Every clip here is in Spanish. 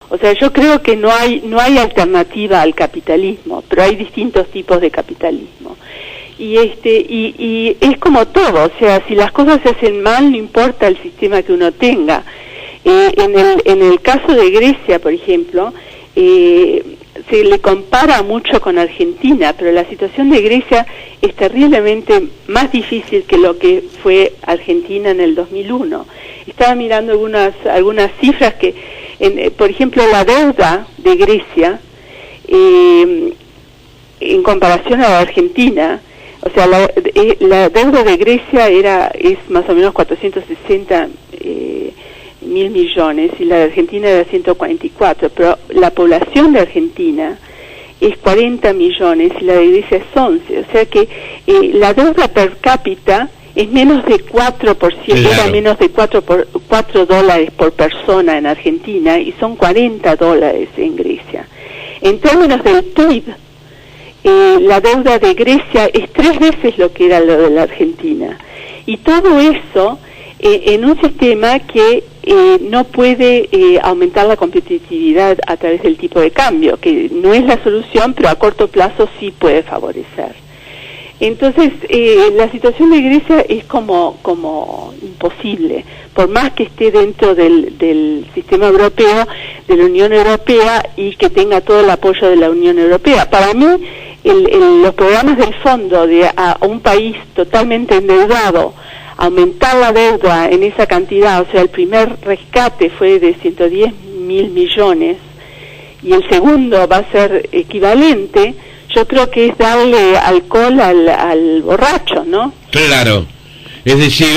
O sea, yo creo que no hay alternativa al capitalismo, pero hay distintos tipos de capitalismo. Y es como todo, o sea, si las cosas se hacen mal, no importa el sistema que uno tenga. En el caso de Grecia, por ejemplo, se le compara mucho con Argentina, pero la situación de Grecia es terriblemente más difícil que lo que fue Argentina en el 2001. Estaba mirando algunas cifras que, por ejemplo, la deuda de Grecia, en comparación a la Argentina, o sea, la deuda de Grecia es más o menos 460 mil millones y la de Argentina era 144, pero la población de Argentina es 40 millones y la de Grecia es 11, o sea que la deuda per cápita es menos de 4%, claro. Era menos de $4 por persona en Argentina y son $40 en Grecia. En términos del PIB, la deuda de Grecia es 3 veces lo que era lo de la Argentina. Y todo eso en un sistema que no puede aumentar la competitividad a través del tipo de cambio, que no es la solución, pero a corto plazo sí puede favorecer. Entonces, la situación de Grecia es como imposible, por más que esté dentro del sistema europeo, de la Unión Europea, y que tenga todo el apoyo de la Unión Europea. Para mí, los programas del fondo a un país totalmente endeudado, aumentar la deuda en esa cantidad, o sea, el primer rescate fue de 110 mil millones, y el segundo va a ser equivalente. Yo creo que es darle alcohol al borracho, ¿no? Claro, es decir,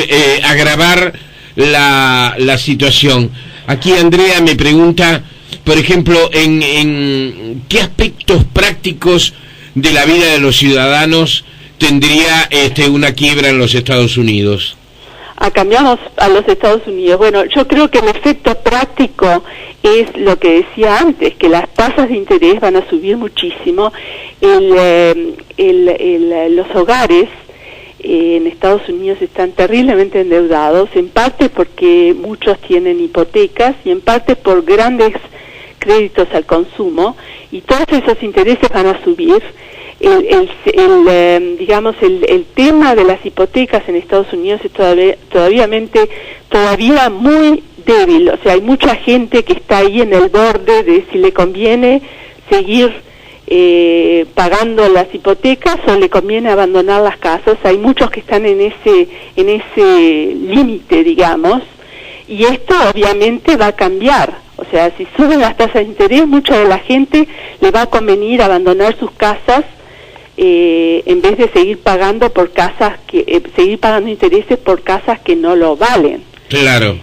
agravar la situación. Aquí Andrea me pregunta, por ejemplo, en qué aspectos prácticos de la vida de los ciudadanos tendría una quiebra en los Estados Unidos. Cambiamos a los Estados Unidos. Bueno, yo creo que el efecto práctico es lo que decía antes, que las tasas de interés van a subir muchísimo. Los hogares en Estados Unidos están terriblemente endeudados, en parte porque muchos tienen hipotecas y en parte por grandes créditos al consumo, y todos esos intereses van a subir. Digamos, el tema de las hipotecas en Estados Unidos es todavía muy débil. O sea, hay mucha gente que está ahí en el borde de si le conviene seguir pagando las hipotecas o le conviene abandonar las casas. Hay muchos que están en ese límite, digamos, y esto obviamente va a cambiar. O sea, si suben las tasas de interés, mucha de la gente le va a convenir abandonar sus casas en vez de seguir pagando seguir pagando intereses por casas que no lo valen. Claro.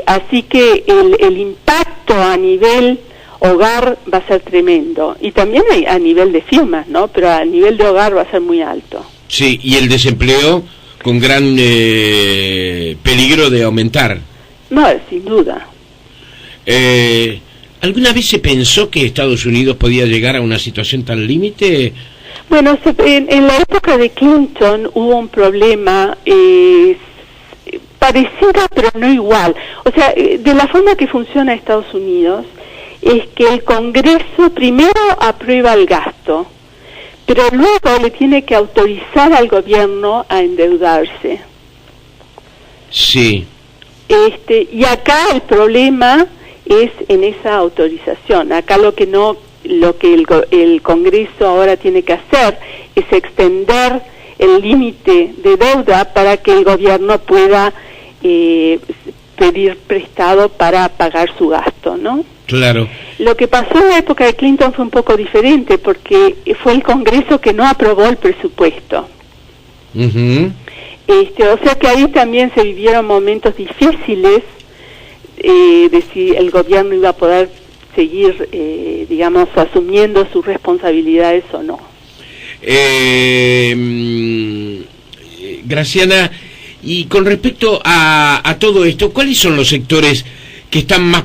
Así que el impacto a nivel hogar va a ser tremendo, y también a nivel de firmas, ¿no? Pero a nivel de hogar va a ser muy alto. Sí, y el desempleo con gran peligro de aumentar. No, sin duda. ¿Alguna vez se pensó que Estados Unidos podía llegar a una situación tan límite? Bueno, en la época de Clinton hubo un problema parecido, pero no igual. O sea, de la forma que funciona Estados Unidos es que el Congreso primero aprueba el gasto, pero luego le tiene que autorizar al gobierno a endeudarse. Sí. Y acá el problema es en esa autorización. Acá lo que el Congreso ahora tiene que hacer es extender el límite de deuda para que el gobierno pueda pedir prestado para pagar su gasto, ¿no? Claro. Lo que pasó en la época de Clinton fue un poco diferente, porque fue el Congreso que no aprobó el presupuesto. Uh-huh. O sea que ahí también se vivieron momentos difíciles de si el gobierno iba a poder seguir, digamos, asumiendo sus responsabilidades o no. Graciana, y con respecto a todo esto, ¿cuáles son los sectores que están más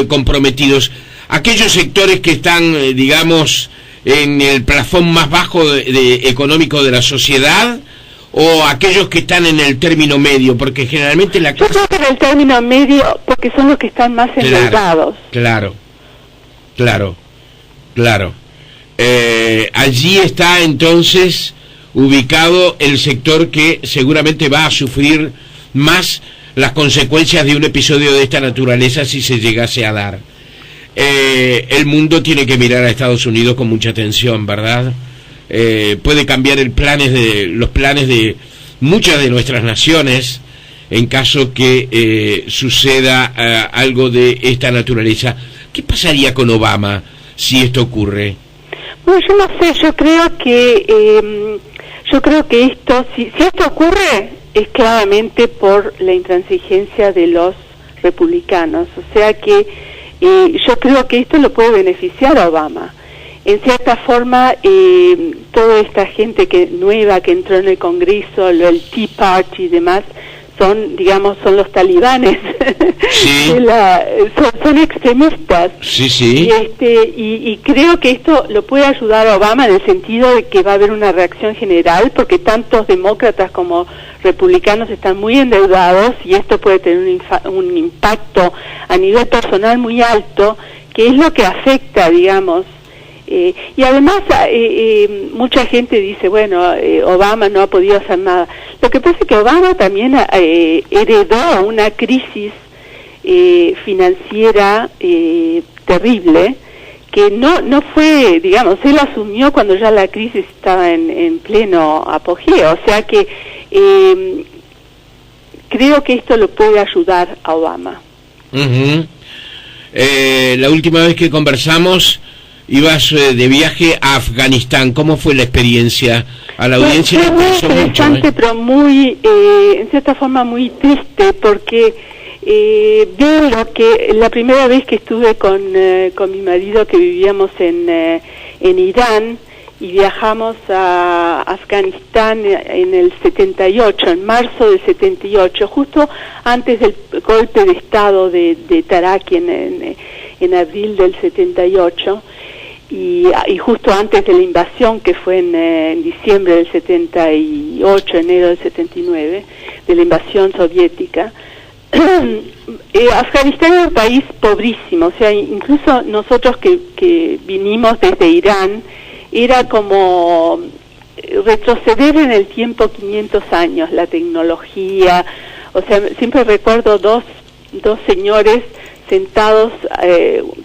comprometidos? Aquellos sectores que están, digamos, en el plafón más bajo económico de la sociedad, o aquellos que están en el término medio? Porque generalmente la Yo creo que en el término medio, porque son los que están más endeudados. Claro. Allí está entonces ubicado el sector que seguramente va a sufrir más las consecuencias de un episodio de esta naturaleza si se llegase a dar. El mundo tiene que mirar a Estados Unidos con mucha atención, ¿verdad? Puede cambiar los planes de muchas de nuestras naciones en caso que suceda algo de esta naturaleza. ¿Qué pasaría con Obama si esto ocurre? Bueno, yo no sé, yo creo que esto, si esto ocurre, es claramente por la intransigencia de los republicanos. O sea que yo creo que esto lo puede beneficiar a Obama. En cierta forma, toda esta gente nueva que entró en el Congreso, el Tea Party y demás, son los talibanes. Sí. Son extremistas. Sí. Y creo que esto lo puede ayudar a Obama en el sentido de que va a haber una reacción general, porque tantos demócratas como republicanos están muy endeudados y esto puede tener un impacto a nivel personal muy alto, que es lo que afecta, digamos. Y además mucha gente dice, bueno, Obama no ha podido hacer nada. Lo que pasa es que Obama también heredó una crisis financiera terrible, que no fue, digamos, él asumió cuando ya la crisis estaba en pleno apogeo. O sea que creo que esto lo puede ayudar a Obama. Uh-huh. La última vez que conversamos ibas de viaje a Afganistán. ¿Cómo fue la experiencia? A la audiencia le interesó mucho. Muy interesante, pero muy, en cierta forma, muy triste, porque veo lo que la primera vez que estuve con mi marido, que vivíamos en Irán, y viajamos a Afganistán en el 78, en marzo del 78, justo antes del golpe de estado de Taraki en abril del 78. Y justo antes de la invasión, que fue en diciembre del 78, enero del 79, de la invasión soviética. Afganistán era un país pobrísimo, o sea, incluso nosotros que vinimos desde Irán, era como retroceder en el tiempo 500 años, la tecnología. O sea, siempre recuerdo dos señores sentados,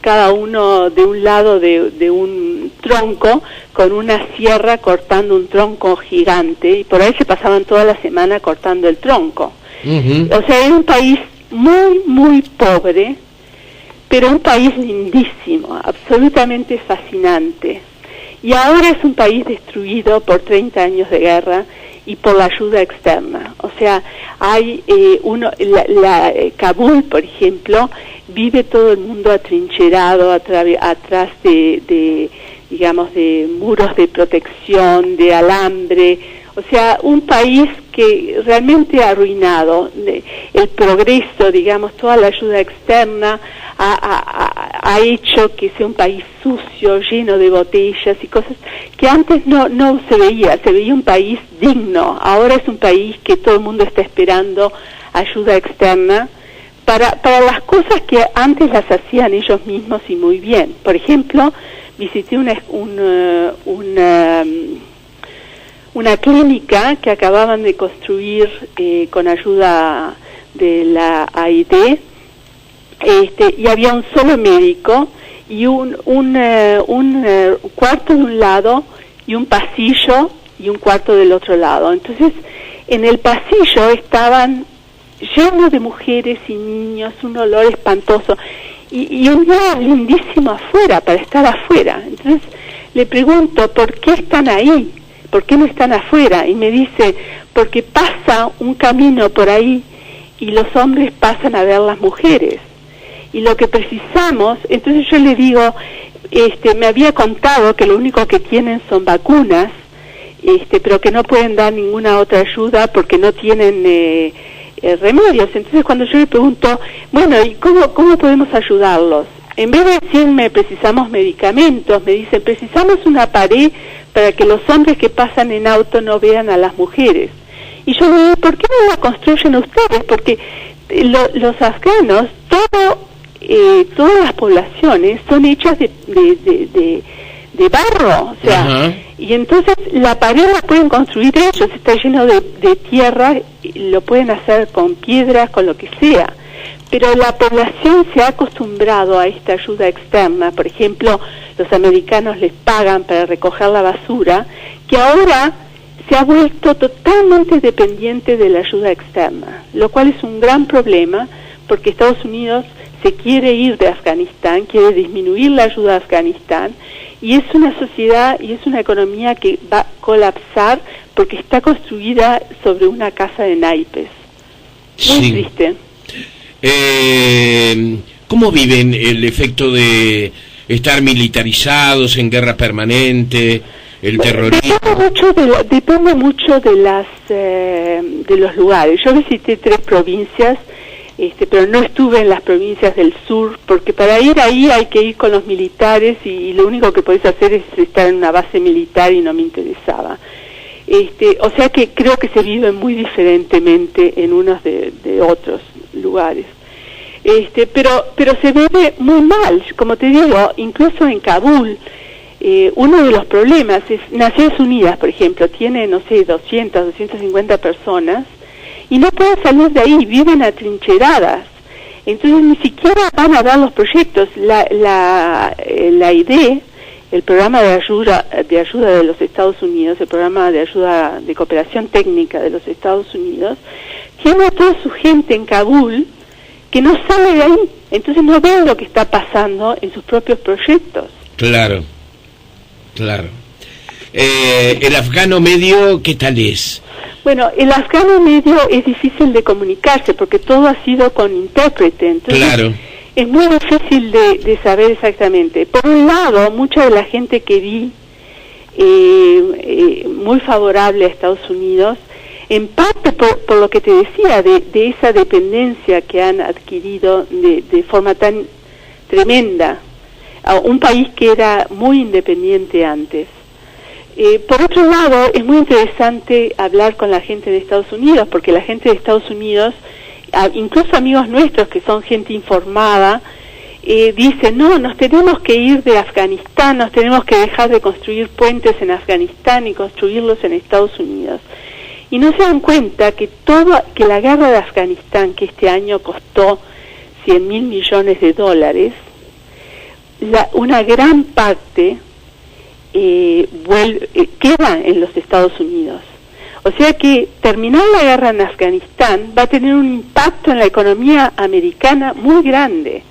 cada uno de un lado de un tronco, con una sierra cortando un tronco gigante, y por ahí se pasaban toda la semana cortando el tronco. Uh-huh. O sea, era un país muy, muy pobre, pero un país lindísimo, absolutamente fascinante. Y ahora es un país destruido por 30 años de guerra y por la ayuda externa. O sea, hay Kabul, por ejemplo, vive todo el mundo atrincherado atrás de muros de protección, de alambre. O sea, un país que realmente ha arruinado. El progreso, digamos, toda la ayuda externa ha hecho que sea un país sucio, lleno de botellas y cosas que antes no se veía un país digno. Ahora es un país que todo el mundo está esperando ayuda externa para las cosas que antes las hacían ellos mismos y muy bien. Por ejemplo, visité una clínica que acababan de construir con ayuda de la AID, y había un solo médico y un cuarto de un lado y un pasillo y un cuarto del otro lado. Entonces, en el pasillo estaban llenos de mujeres y niños, un olor espantoso, y un día lindísimo afuera, para estar afuera. Entonces, le pregunto, ¿por qué están ahí? ¿Por qué no están afuera? Y me dice, porque pasa un camino por ahí y los hombres pasan a ver las mujeres. Y lo que precisamos, entonces yo le digo, me había contado que lo único que tienen son vacunas, pero que no pueden dar ninguna otra ayuda porque no tienen remedios. Entonces cuando yo le pregunto, bueno, ¿y cómo podemos ayudarlos? En vez de decirme precisamos medicamentos, me dicen precisamos una pared para que los hombres que pasan en auto no vean a las mujeres. Y yo le digo, ¿por qué no la construyen ustedes? Porque los afganos, todas las poblaciones son hechas de barro, o sea, y entonces la pared la pueden construir ellos, está lleno de tierra, lo pueden hacer con piedras, con lo que sea, pero la población se ha acostumbrado a esta ayuda externa. Por ejemplo, los americanos les pagan para recoger la basura, que ahora se ha vuelto totalmente dependiente de la ayuda externa, lo cual es un gran problema, porque Estados Unidos se quiere ir de Afganistán, quiere disminuir la ayuda a Afganistán, y es una sociedad y es una economía que va a colapsar porque está construida sobre una casa de naipes. Muy triste. ¿Cómo viven el efecto de estar militarizados, en guerra permanente, el terrorismo? Depende mucho de los lugares. Yo visité 3 provincias, pero no estuve en las provincias del sur, porque para ir ahí hay que ir con los militares y lo único que podés hacer es estar en una base militar y no me interesaba. O sea que creo que se vive muy diferentemente en unos de otros lugares. Pero se vive muy mal, como te digo, incluso en Kabul. Uno de los problemas es, Naciones Unidas, por ejemplo, tiene, 250 personas, y no pueden salir de ahí, viven atrincheradas. Entonces ni siquiera van a dar los proyectos. La ID, el programa de ayuda de los Estados Unidos, el programa de ayuda de cooperación técnica de los Estados Unidos, tiene a toda su gente en Kabul que no sale de ahí. Entonces no ven lo que está pasando en sus propios proyectos. Claro. El afgano medio, ¿qué tal es? Bueno, el afgano medio es difícil de comunicarse porque todo ha sido con intérprete, entonces es muy difícil de saber exactamente. Por un lado, mucha de la gente que vi muy favorable a Estados Unidos, en parte por lo que te decía, de esa dependencia que han adquirido de forma tan tremenda a un país que era muy independiente antes. Por otro lado, es muy interesante hablar con la gente de Estados Unidos, porque la gente de Estados Unidos, incluso amigos nuestros que son gente informada, dicen, no, nos tenemos que ir de Afganistán, nos tenemos que dejar de construir puentes en Afganistán y construirlos en Estados Unidos. Y no se dan cuenta que la guerra de Afganistán, que este año costó $100.000 millones, una gran parte queda en los Estados Unidos. O sea que terminar la guerra en Afganistán va a tener un impacto en la economía americana muy grande,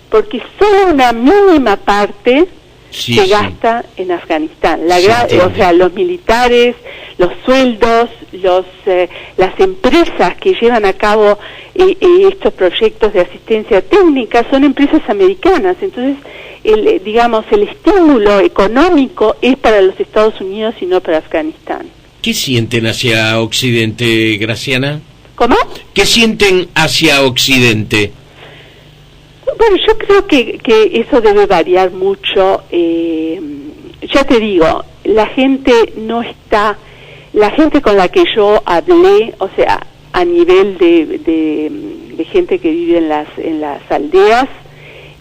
porque solo una mínima parte se gasta en Afganistán. O sea, los militares, los sueldos, las empresas que llevan a cabo estos proyectos de asistencia técnica son empresas americanas. Entonces, el estímulo económico es para los Estados Unidos y no para Afganistán. ¿Qué sienten hacia Occidente, Graciana? ¿Cómo? ¿Qué sienten hacia Occidente? Bueno, yo creo que eso debe variar mucho. Ya te digo, la gente con la que yo hablé, o sea, a nivel de gente que vive en las aldeas,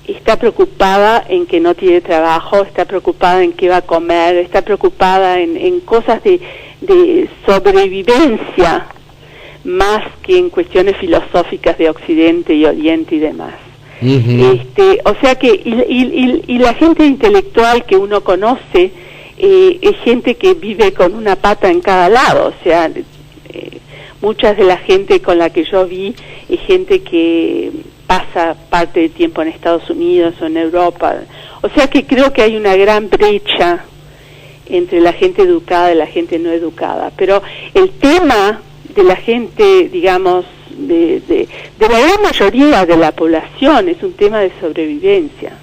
está preocupada en que no tiene trabajo, está preocupada en qué va a comer, está preocupada en cosas de sobrevivencia, más que en cuestiones filosóficas de Occidente y Oriente y demás. O sea que y la gente intelectual que uno conoce es gente que vive con una pata en cada lado. O sea, muchas de la gente con la que yo vi es gente que pasa parte del tiempo en Estados Unidos o en Europa. O sea que creo que hay una gran brecha entre la gente educada y la gente no educada. Pero el tema de la gente, digamos, de la gran mayoría de la población es un tema de sobrevivencia.